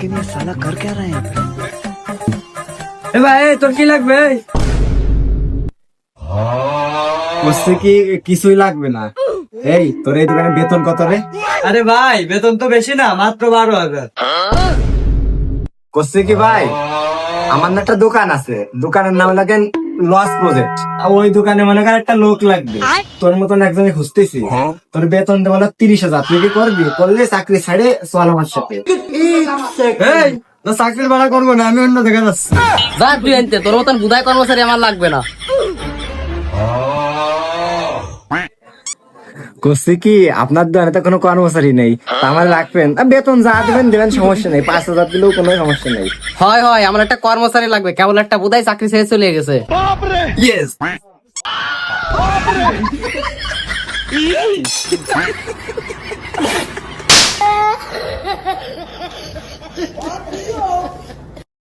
लेकिन ये साला कर क्या रहा है यहाँ पे? এ ভাই তোর কি লাগবে? বুঝছে কি কিছুই লাগবে না। এই তোর এই দোকানে বেতন কত রে? আরে ভাই বেতন তো বেশি না, মাত্র 12,000। করছে কি ভাই, আমার না একটা দোকান আছে, দোকানের নাম লাগেন লস প্রজেক্ট। ওই দোকানে মনে কর একটা লোক লাগবে, তোর মতন একজনে খুঁজতেছি। তোর বেতন দেবো 30,000, তুই কি করবি? করলে চাকরি ছাড়ে চল আমার সাথে। এই না চাকরির ভাড়া করবো না, আমি অন্য জায়গায় যাচ্ছি। যা তুই আনতে, তোর মতন বুধাই কর্মচারী আমার লাগবে না। করছে কি আপনার দোকানে তো কোনো কর্মচারী নেই, তা আমার রাখবেন। বেতন যা দেবেন দেবেন, সমস্যা নেই। 5,000 দিলেও কোনো সমস্যা নেই। হয় হয়, আমার একটা কর্মচারী লাগবে, কেবল একটা বুধাই চাকরি ছেড়ে চলে গেছে। ইয়েস।